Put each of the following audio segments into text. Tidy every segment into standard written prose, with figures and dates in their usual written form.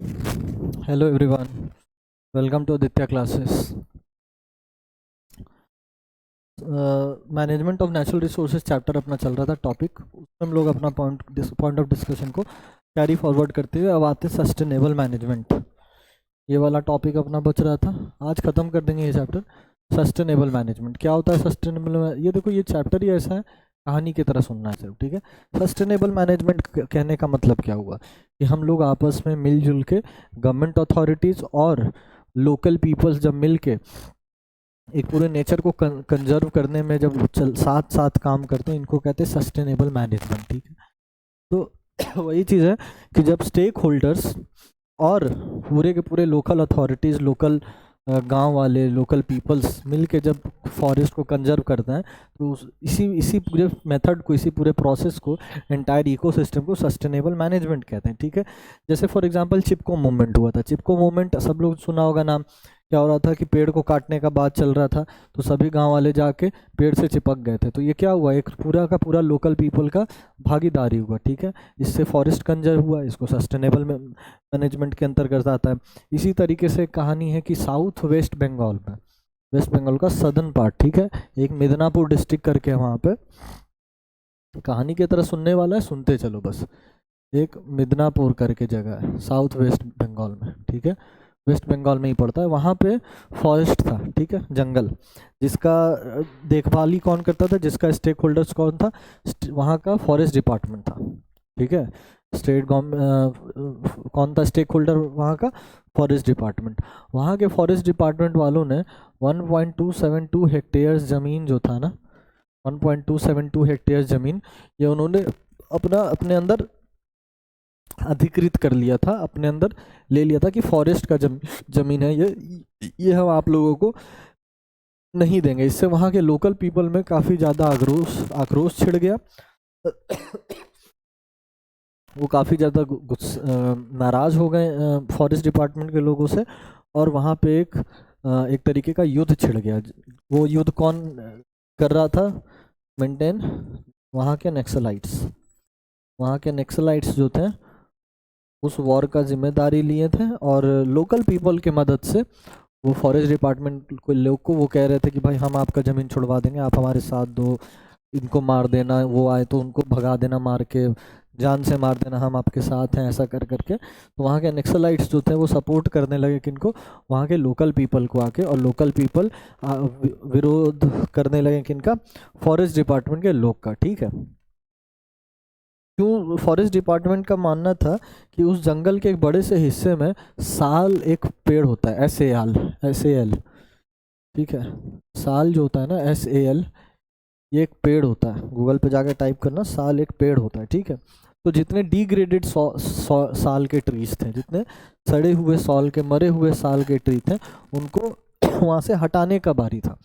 Hello everyone, welcome to Aditya classes. Management of natural resources chapter अपना चल रहा था टॉपिक, उसमें हम लोग अपना पॉइंट ऑफ डिस्कशन को कैरी फॉरवर्ड करते हुए अब आते सस्टेनेबल मैनेजमेंट। ये वाला टॉपिक अपना बच रहा था, आज ख़त्म कर देंगे ये चैप्टर। सस्टेनेबल मैनेजमेंट क्या होता है? सस्टेनेबल, ये देखो ये चैप्टर ही ऐसा है, कहानी की तरह सुनना है सिर्फ, ठीक है। सस्टेनेबल मैनेजमेंट कहने का मतलब क्या हुआ कि हम लोग आपस में मिलजुल के, गवर्नमेंट अथॉरिटीज़ और लोकल पीपल्स जब मिल के एक पूरे नेचर को कंजर्व करने में जब साथ साथ काम करते हैं, इनको कहते हैं सस्टेनेबल मैनेजमेंट, ठीक है। तो वही चीज़ है कि जब स्टेक होल्डर्स और पूरे के पूरे लोकल अथॉरिटीज़, लोकल गांव वाले, लोकल पीपल्स मिल के जब फॉरेस्ट को कंजर्व करते हैं, तो इसी पूरे मेथड को, इसी पूरे प्रोसेस को, एंटायर इकोसिस्टम को सस्टेनेबल मैनेजमेंट कहते हैं, ठीक है। जैसे फॉर एग्जांपल चिपको मूवमेंट हुआ था। चिपको मूवमेंट सब लोग सुना होगा नाम। क्या हो रहा था कि पेड़ को काटने का बात चल रहा था, तो सभी गांव वाले जाके पेड़ से चिपक गए थे। तो ये क्या हुआ, एक पूरा का पूरा लोकल पीपल का भागीदारी हुआ, ठीक है। इससे फॉरेस्ट कंजर्व हुआ, इसको सस्टेनेबल मैनेजमेंट के अंतर्गत आता है। इसी तरीके से कहानी है कि साउथ वेस्ट बंगाल में, वेस्ट बंगाल का सदर्न पार्ट, ठीक है, एक मिदनापुर डिस्ट्रिक्ट करके है वहाँ पे। कहानी की तरह सुनने वाला है, सुनते चलो बस। एक मिदनापुर करके जगह है साउथ वेस्ट बंगाल में, ठीक है, वेस्ट बंगाल में ही पड़ता है। वहाँ पे फॉरेस्ट था, ठीक है, जंगल, जिसका देखभाल ही कौन करता था, जिसका स्टेक होल्डर्स कौन था, वहाँ का फॉरेस्ट डिपार्टमेंट था, ठीक है। स्टेट गवर्नमेंट कौन था स्टेक होल्डर वहाँ का? Forest department. वहाँ के फॉरेस्ट डिपार्टमेंट वालों ने 1.272 हेक्टेयर्स ज़मीन जो था ना, 1.272 हेक्टेयर्स ज़मीन, ये उन्होंने अपने अंदर अधिकृत कर लिया था, अपने अंदर ले लिया था कि फॉरेस्ट का जमीन है ये हम आप लोगों को नहीं देंगे। इससे वहाँ के लोकल पीपल में काफ़ी ज़्यादा आक्रोश छिड़ गया। वो काफ़ी ज़्यादा नाराज़ हो गए फॉरेस्ट डिपार्टमेंट के लोगों से, और वहाँ पे एक तरीके का युद्ध छिड़ गया। वो युद्ध कौन कर रहा था मेंटेन? वहाँ के नक्सलाइट्स। वहाँ के नक्सलाइट्स जो थे उस वॉर का जिम्मेदारी लिए थे, और लोकल पीपल के मदद से वो फॉरेस्ट डिपार्टमेंट को लोग को वो कह रहे थे कि भाई हम आपका ज़मीन छुड़वा देंगे, आप हमारे साथ दो, इनको मार देना, वो आए तो उनको भगा देना, मार के जान से मार देना, हम आपके साथ हैं, ऐसा कर करके। तो वहाँ के नक्सलाइट्स जो थे वो सपोर्ट करने लगे किनको? वहाँ के लोकल पीपल को आके, और लोकल पीपल विरोध करने लगे किनका? फॉरेस्ट डिपार्टमेंट के लोग का, ठीक है। क्यों? फॉरेस्ट डिपार्टमेंट का मानना था कि उस जंगल के एक बड़े से हिस्से में साल एक पेड़ होता है, SAL, ठीक है। साल जो होता है ना, SAL, ये एक पेड़ होता है। गूगल पे जाकर टाइप करना, साल एक पेड़ होता है, ठीक है। तो जितने डिग्रेडेड साल के ट्रीज थे, जितने सड़े हुए साल के, मरे हुए साल के ट्री थे, उनको वहाँ से हटाने का बारी था।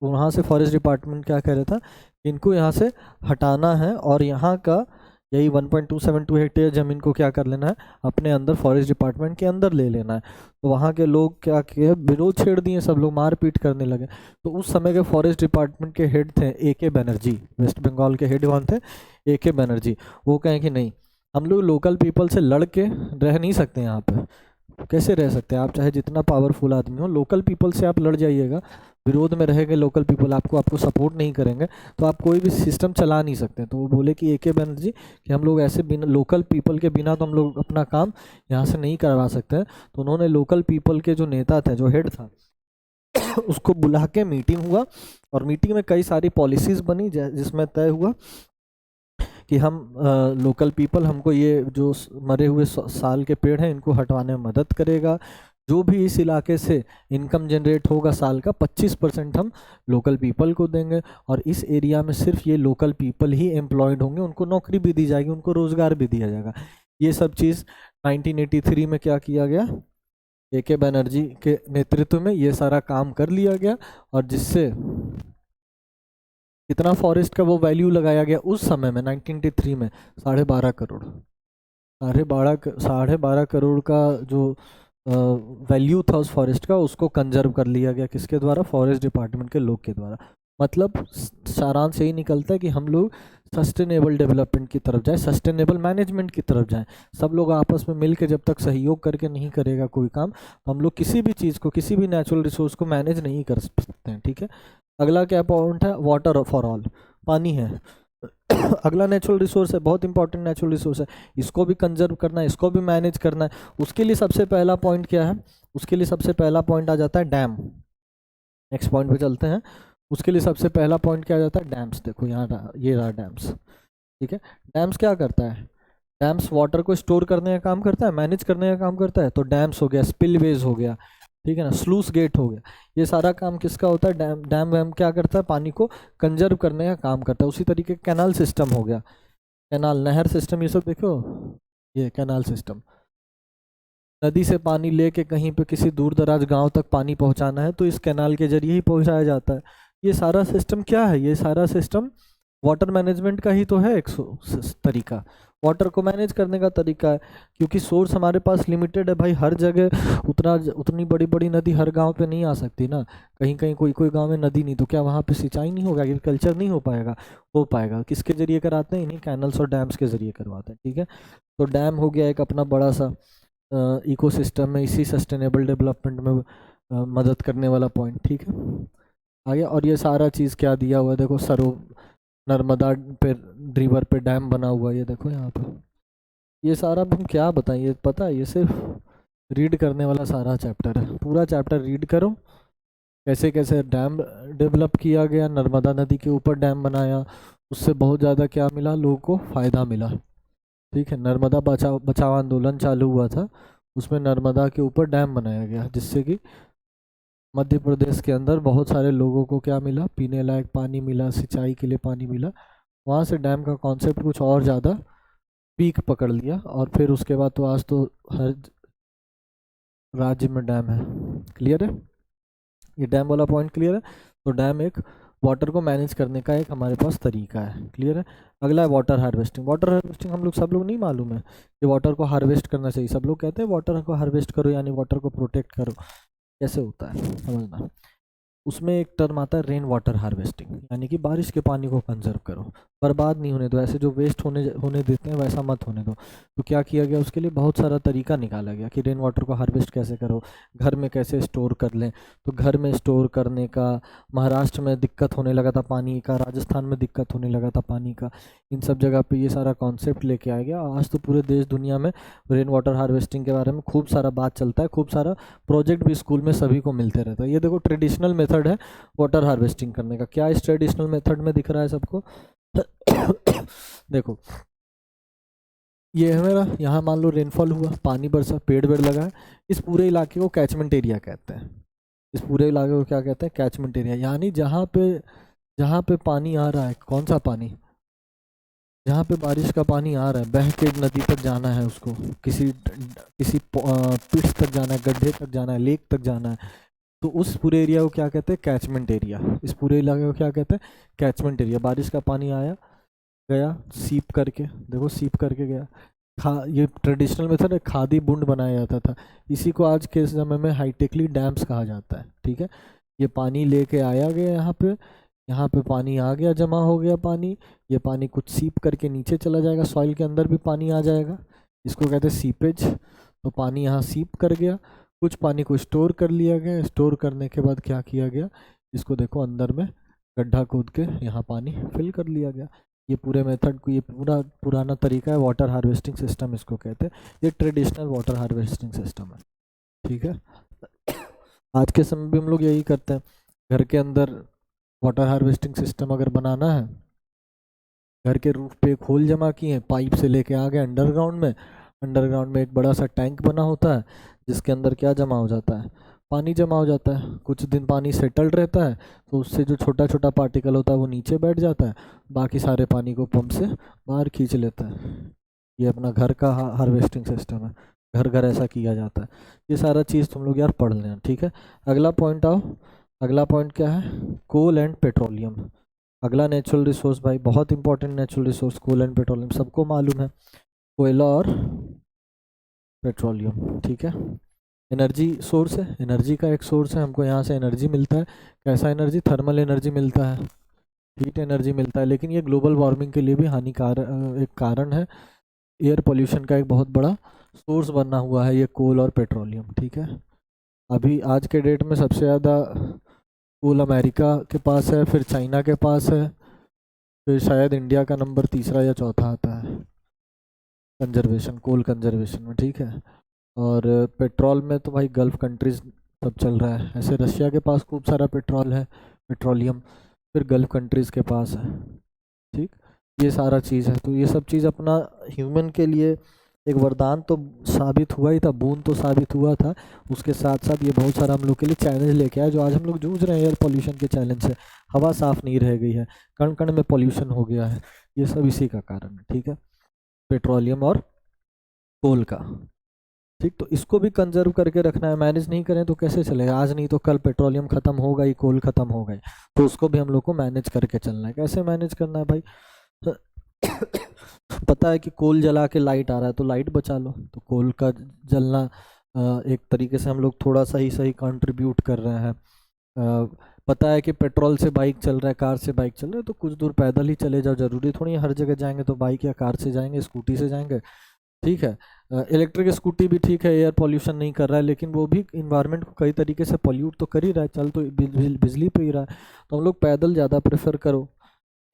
वहाँ से फॉरेस्ट डिपार्टमेंट क्या कह रहा था, इनको यहाँ से हटाना है, और यहाँ का यही 1.272 हेक्टेयर ज़मीन को क्या कर लेना है, अपने अंदर फॉरेस्ट डिपार्टमेंट के अंदर ले लेना है। तो वहाँ के लोग क्या किए, विरोध छेड़ दिए, सब लोग मारपीट करने लगे। तो उस समय के फॉरेस्ट डिपार्टमेंट के हेड थे AK बनर्जी, वेस्ट बंगाल के हेड कौन थे? AK बनर्जी। वो कहें कि नहीं, हम लोग लोकल पीपल से लड़ के रह नहीं सकते यहाँ पे। कैसे रह सकते हैं? आप चाहे जितना पावरफुल आदमी हो, लोकल पीपल से आप लड़ जाइएगा, विरोध में रहेंगे लोकल पीपल, आपको सपोर्ट नहीं करेंगे, तो आप कोई भी सिस्टम चला नहीं सकते। तो वो बोले कि AK बनर्जी कि हम लोग ऐसे बिना, लोकल पीपल के बिना तो हम लोग अपना काम यहाँ से नहीं करवा सकते हैं। तो उन्होंने लोकल पीपल के जो नेता थे, जो हेड था, उसको बुला के मीटिंग हुआ, और मीटिंग में कई सारी पॉलिसीज़ बनी, जिसमें तय हुआ कि हम लोकल पीपल हमको ये जो मरे हुए साल के पेड़ हैं इनको हटवाने में मदद करेगा। जो भी इस इलाके से इनकम जनरेट होगा साल का, 25% हम लोकल पीपल को देंगे, और इस एरिया में सिर्फ ये लोकल पीपल ही एम्प्लॉयड होंगे, उनको नौकरी भी दी जाएगी, उनको रोज़गार भी दिया जाएगा। ये सब चीज़ 1983 में क्या किया गया, AK बनर्जी के नेतृत्व में ये सारा काम कर लिया गया, और जिससे कितना फॉरेस्ट का वो वैल्यू लगाया गया उस समय में 1983 में, 12.5 करोड़, 12.5 करोड़ का जो वैल्यू था उस फॉरेस्ट का, उसको कंजर्व कर लिया गया। किसके द्वारा? फॉरेस्ट डिपार्टमेंट के लोग के द्वारा। मतलब सारांश यही निकलता है कि हम लोग सस्टेनेबल डेवलपमेंट की तरफ जाए, सस्टेनेबल मैनेजमेंट की तरफ जाए। सब लोग आपस में मिल के जब तक सहयोग करके नहीं करेगा कोई काम, तो हम लोग किसी भी चीज़ को, किसी भी नेचुरल रिसोर्स को मैनेज नहीं कर सकते हैं, ठीक है। अगला क्या पॉइंट है, वाटर फॉर ऑल, पानी है। अगला नेचुरल रिसोर्स है, बहुत इंपॉर्टेंट नेचुरल रिसोर्स है, इसको भी कंजर्व करना है, इसको भी मैनेज करना है। उसके लिए सबसे पहला पॉइंट क्या है, उसके लिए सबसे पहला पॉइंट आ जाता है डैम। नेक्स्ट पॉइंट पे चलते हैं। उसके लिए सबसे पहला पॉइंट क्या आ जाता है, डैम्स। देखो यहाँ ये रहा डैम्स, ठीक है। डैम्स क्या करता है, डैम्स वाटर को स्टोर करने का काम करता है, मैनेज करने का काम करता है। तो डैम्स हो गया, स्पिलवेज हो गया, ठीक है ना, स्लूस गेट हो गया, ये सारा काम किसका होता है, डैम। डैम वैम क्या करता है, पानी को कंजर्व करने का काम करता है। उसी तरीके कैनाल सिस्टम हो गया, कैनाल, नहर सिस्टम, ये सब देखो, ये कैनाल सिस्टम। नदी से पानी लेके कहीं पे किसी दूर दराज गांव तक पानी पहुंचाना है तो इस कैनाल के जरिए ही पहुंचाया जाता है। ये सारा सिस्टम क्या है, ये सारा सिस्टम वाटर मैनेजमेंट का ही तो है एक तरीका, वाटर को मैनेज करने का तरीका है। क्योंकि सोर्स हमारे पास लिमिटेड है भाई, हर जगह उतनी बड़ी बड़ी नदी हर गांव पे नहीं आ सकती ना। कहीं कहीं कोई कोई गांव में नदी नहीं, तो क्या वहाँ पे सिंचाई नहीं होगा, एग्रीकल्चर नहीं हो पाएगा? हो पाएगा। किसके जरिए कराते हैं, इन्हीं कैनल्स और डैम्स के जरिए करवाते हैं, ठीक है। तो डैम हो गया एक अपना बड़ा सा इकोसिस्टम में, इसी सस्टेनेबल डेवलपमेंट में मदद करने वाला पॉइंट, ठीक है। आगे, और ये सारा चीज़ क्या दिया हुआ है, देखो सरो नर्मदा पे, रिवर पे डैम बना हुआ है, ये देखो यहाँ पे। ये सारा हम क्या बताएं, ये पता है, ये सिर्फ रीड करने वाला सारा चैप्टर है। पूरा चैप्टर रीड करो, कैसे कैसे डैम डेवलप किया गया, नर्मदा नदी के ऊपर डैम बनाया, उससे बहुत ज़्यादा क्या मिला, लोगों को फ़ायदा मिला, ठीक है। नर्मदा बचाओ आंदोलन चालू हुआ था, उसमें नर्मदा के ऊपर डैम बनाया गया, जिससे कि मध्य प्रदेश के अंदर बहुत सारे लोगों को क्या मिला, पीने लायक पानी मिला, सिंचाई के लिए पानी मिला। वहाँ से डैम का कॉन्सेप्ट कुछ और ज़्यादा पीक पकड़ लिया, और फिर उसके बाद तो आज तो हर राज्य में डैम है। क्लियर है, ये डैम वाला पॉइंट क्लियर है। तो डैम एक वाटर को मैनेज करने का एक हमारे पास तरीका है, क्लियर है। अगला है वाटर हार्वेस्टिंग। वाटर हार्वेस्टिंग हम लोग सब लोग नहीं मालूम है कि वाटर को हार्वेस्ट करना चाहिए। सब लोग कहते हैं वाटर को हार्वेस्ट करो, यानी वाटर को प्रोटेक्ट करो। कैसे होता है समझना, उसमें एक टर्म आता है रेन वाटर हार्वेस्टिंग, यानी कि बारिश के पानी को कंजर्व करो, बर्बाद नहीं होने दो, ऐसे जो वेस्ट होने देते हैं वैसा मत होने दो। तो क्या किया गया, उसके लिए बहुत सारा तरीका निकाला गया कि रेन वाटर को हार्वेस्ट कैसे करो, घर में कैसे स्टोर कर लें। तो घर में स्टोर करने का, महाराष्ट्र में दिक्कत होने लगा था पानी का, राजस्थान में दिक्कत होने लगा था पानी का, इन सब जगह पे ये सारा कॉन्सेप्ट लेके आ गया। आज तो पूरे देश दुनिया में रेन वाटर हार्वेस्टिंग के बारे में खूब सारा बात चलता है, खूब सारा प्रोजेक्ट भी स्कूल में सभी को मिलते रहता है। ये देखो ट्रेडिशनल मेथड है वाटर हार्वेस्टिंग करने का। क्या इस ट्रेडिशनल मेथड में दिख रहा है सबको? देखो ये है मेरा, यहाँ मान लो रेनफॉल हुआ, पानी बरसा, पेड़ वेड़ लगा है, इस पूरे इलाके को कैचमेंट एरिया कहते हैं। इस पूरे इलाके को क्या कहते हैं, कैचमेंट एरिया। यानी जहाँ पे पानी आ रहा है, कौन सा पानी, जहाँ पे बारिश का पानी आ रहा है, बह के नदी तक जाना है, उसको किसी पिट्स तक जाना है, गड्ढे तक जाना है, लेक तक जाना है, तो उस पूरे एरिया को क्या कहते हैं, कैचमेंट एरिया। इस पूरे इलाके को क्या कहते हैं, कैचमेंट एरिया। बारिश का पानी आया, गया सीप करके, देखो सीप करके गया। ये ट्रेडिशनल मेथड है, खादी बुंड बनाया जाता था। इसी को आज के समय में हाईटेकली डैम्स कहा जाता है, ठीक है। ये पानी लेके आया गया यहाँ पे पानी आ गया, जमा हो गया पानी। ये पानी कुछ सीप करके नीचे चला जाएगा, सॉइल के अंदर भी पानी आ जाएगा, इसको कहते हैं सीपेज। तो पानी यहाँ सीप कर गया, कुछ पानी को स्टोर कर लिया गया, स्टोर करने के बाद क्या किया गया, इसको देखो अंदर में गड्ढा खोद के यहाँ पानी फिल कर लिया गया। ये पूरे मेथड को, ये पूरा पुराना तरीका है, वाटर हार्वेस्टिंग सिस्टम इसको कहते हैं। ये ट्रेडिशनल वाटर हार्वेस्टिंग सिस्टम है, ठीक है। आज के समय भी हम लोग यही करते हैं। घर के अंदर वाटर हार्वेस्टिंग सिस्टम अगर बनाना है, घर के रूफ पे एक होल जमा किए, पाइप से लेके आ गए अंडरग्राउंड में एक बड़ा सा टैंक बना होता है, जिसके अंदर क्या जमा हो जाता है, पानी जमा हो जाता है। कुछ दिन पानी सेटल्ड रहता है, तो उससे जो छोटा छोटा पार्टिकल होता है वो नीचे बैठ जाता है, बाकी सारे पानी को पंप से बाहर खींच लेता है। ये अपना घर का हार्वेस्टिंग सिस्टम है, घर घर ऐसा किया जाता है। ये सारा चीज़ तुम लोग यार पढ़ लेना, ठीक है। अगला पॉइंट आओ, अगला पॉइंट क्या है, कोल एंड पेट्रोलियम। अगला नेचुरल रिसोर्स भाई, बहुत important natural resource, coal and petroleum, सबको मालूम है, कोयला और पेट्रोलियम, ठीक है। एनर्जी सोर्स है, एनर्जी का एक सोर्स है, हमको यहाँ से एनर्जी मिलता है। कैसा एनर्जी, थर्मल एनर्जी मिलता है, हीट एनर्जी मिलता है, लेकिन ये ग्लोबल वार्मिंग के लिए भी एक कारण है। एयर पोल्यूशन का एक बहुत बड़ा सोर्स बना हुआ है ये कोल और पेट्रोलियम, ठीक है। अभी आज के डेट में सबसे ज़्यादा कोल अमेरिका के पास है, फिर चाइना के पास है, फिर शायद इंडिया का नंबर तीसरा या चौथा आता है कंजर्वेशन, कोल कंजर्वेशन में, ठीक है। और पेट्रोल में तो भाई गल्फ कंट्रीज सब चल रहा है। ऐसे रशिया के पास खूब सारा पेट्रोल है, पेट्रोलियम, फिर गल्फ कंट्रीज़ के पास है, ठीक। ये सारा चीज़ है, तो ये सब चीज़ अपना ह्यूमन के लिए एक वरदान तो साबित हुआ ही था, बून तो साबित हुआ था। उसके साथ साथ ये बहुत सारा हम लोग के लिए चैलेंज लेके आया, जो आज हम लोग जूझ रहे हैं एयर पोल्यूशन के चैलेंज से। हवा साफ़ नहीं रह गई है, कण कण में पोल्यूशन हो गया है, ये सब इसी का कारण है, ठीक है, पेट्रोलियम और कोल का, ठीक। तो इसको भी कंजर्व करके रखना है, मैनेज नहीं करें तो कैसे चलेगा। आज नहीं तो कल पेट्रोलियम ख़त्म हो गई, कोल ख़त्म हो गई, तो उसको भी हम लोग को मैनेज करके चलना है। कैसे मैनेज करना है भाई? पता है कि कोल जला के लाइट आ रहा है तो लाइट बचा लो, तो कोल का जलना एक तरीके से हम लोग थोड़ा सा ही सही कंट्रीब्यूट कर रहे हैं। पता है कि पेट्रोल से बाइक चल रहा है, कार से बाइक चल रहा है, तो कुछ दूर पैदल ही चले जाओ, ज़रूरी थोड़ी है हर जगह जाएंगे तो बाइक या कार से जाएंगे, स्कूटी से जाएंगे, ठीक है। इलेक्ट्रिक स्कूटी भी ठीक है, एयर पॉल्यूशन नहीं कर रहा है, लेकिन वो भी इन्वायरमेंट को कई तरीके से पॉल्यूट तो कर ही रहा है, चल तो बिजली पे ही रहा है। तो हम लोग पैदल ज़्यादा प्रेफर करो,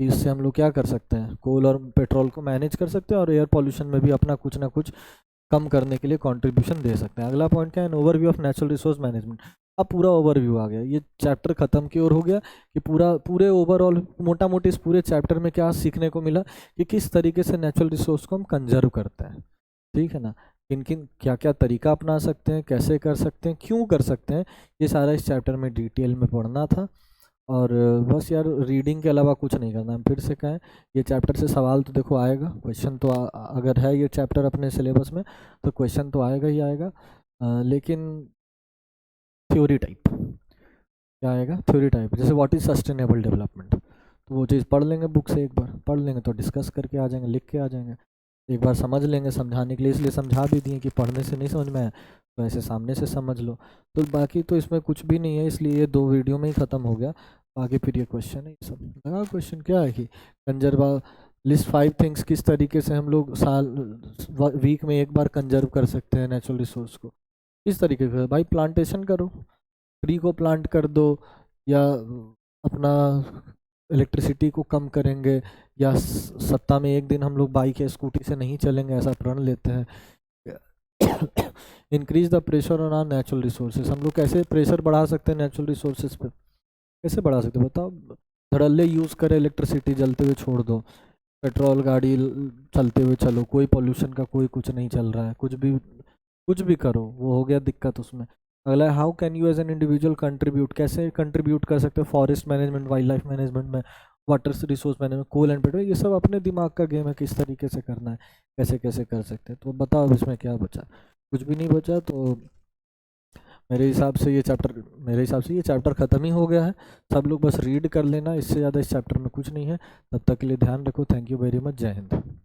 इससे हम लोग क्या कर सकते हैं, कोल और पेट्रोल को मैनेज कर सकते हैं और एयर पॉल्यूशन में भी अपना कुछ ना कुछ कम करने के लिए कंट्रीब्यूशन दे सकते हैं। अगला पॉइंट क्या है? Overview of natural resource management. अब पूरा ओवरव्यू आ गया, ये चैप्टर ख़त्म की ओर हो गया कि पूरे ओवरऑल मोटा मोटी इस पूरे चैप्टर में क्या सीखने को मिला कि किस तरीके से नेचुरल रिसोर्स को हम कंजर्व करते हैं, ठीक है ना। किन किन क्या क्या तरीका अपना सकते हैं, कैसे कर सकते हैं, क्यों कर सकते हैं, ये सारा इस चैप्टर में डिटेल में पढ़ना था। और बस यार रीडिंग के अलावा कुछ नहीं करना। हम फिर से कहें, ये चैप्टर से सवाल तो देखो आएगा, क्वेश्चन तो अगर है ये चैप्टर अपने सिलेबस में तो क्वेश्चन तो आएगा ही आएगा, लेकिन थ्योरी टाइप। क्या आएगा? Theory type. जैसे व्हाट इज़ सस्टेनेबल डेवलपमेंट, तो वो चीज़ पढ़ लेंगे बुक से, एक बार पढ़ लेंगे तो डिस्कस करके आ जाएंगे, लिख के आ जाएंगे, एक बार समझ लेंगे, समझाने के लिए इसलिए समझा भी दिए कि पढ़ने से नहीं समझ में आया तो ऐसे सामने से समझ लो। तो बाकी तो इसमें कुछ भी नहीं है, इसलिए ये 2 वीडियो में ही ख़त्म हो गया। बाकी फिर ये क्वेश्चन है, ये सब लगा क्वेश्चन क्या है कि कंजर्वा लिस्ट 5 थिंग्स, किस तरीके से हम लोग वीक में एक बार कंजर्व कर सकते हैं नेचुरल रिसोर्स को। इस तरीके से भाई प्लांटेशन करो, ट्री को प्लांट कर दो, या अपना इलेक्ट्रिसिटी को कम करेंगे, या सप्ताह में एक दिन हम लोग बाइक या स्कूटी से नहीं चलेंगे, ऐसा प्रण लेते हैं। Increase the pressure on our natural resources, हम लोग कैसे प्रेशर बढ़ा सकते हैं नेचुरल रिसोर्सेज पे, कैसे बढ़ा सकते हैं बताओ। धड़ल्ले यूज़ करें, इलेक्ट्रिसिटी जलते हुए छोड़ दो, पेट्रोल गाड़ी चलते हुए चलो, कोई पोल्यूशन का कोई कुछ नहीं चल रहा है, कुछ भी करो, वो हो गया दिक्कत उसमें। अगला, how can you as an individual contribute, कैसे कंट्रीब्यूट कर सकते हो forest management, wild life management में, water resource management, coal and petrol, ये सब अपने दिमाग का गेम है, किस तरीके से करना है, कैसे कैसे कर सकते हैं। तो बताओ इसमें क्या बचा? कुछ भी नहीं बचा। तो मेरे हिसाब से ये चैप्टर ख़त्म ही हो गया है। सब लोग बस रीड कर लेना, इससे ज़्यादा इस चैप्टर में कुछ नहीं है। तब तक के लिए ध्यान रखो। Thank you very much. जय हिंद।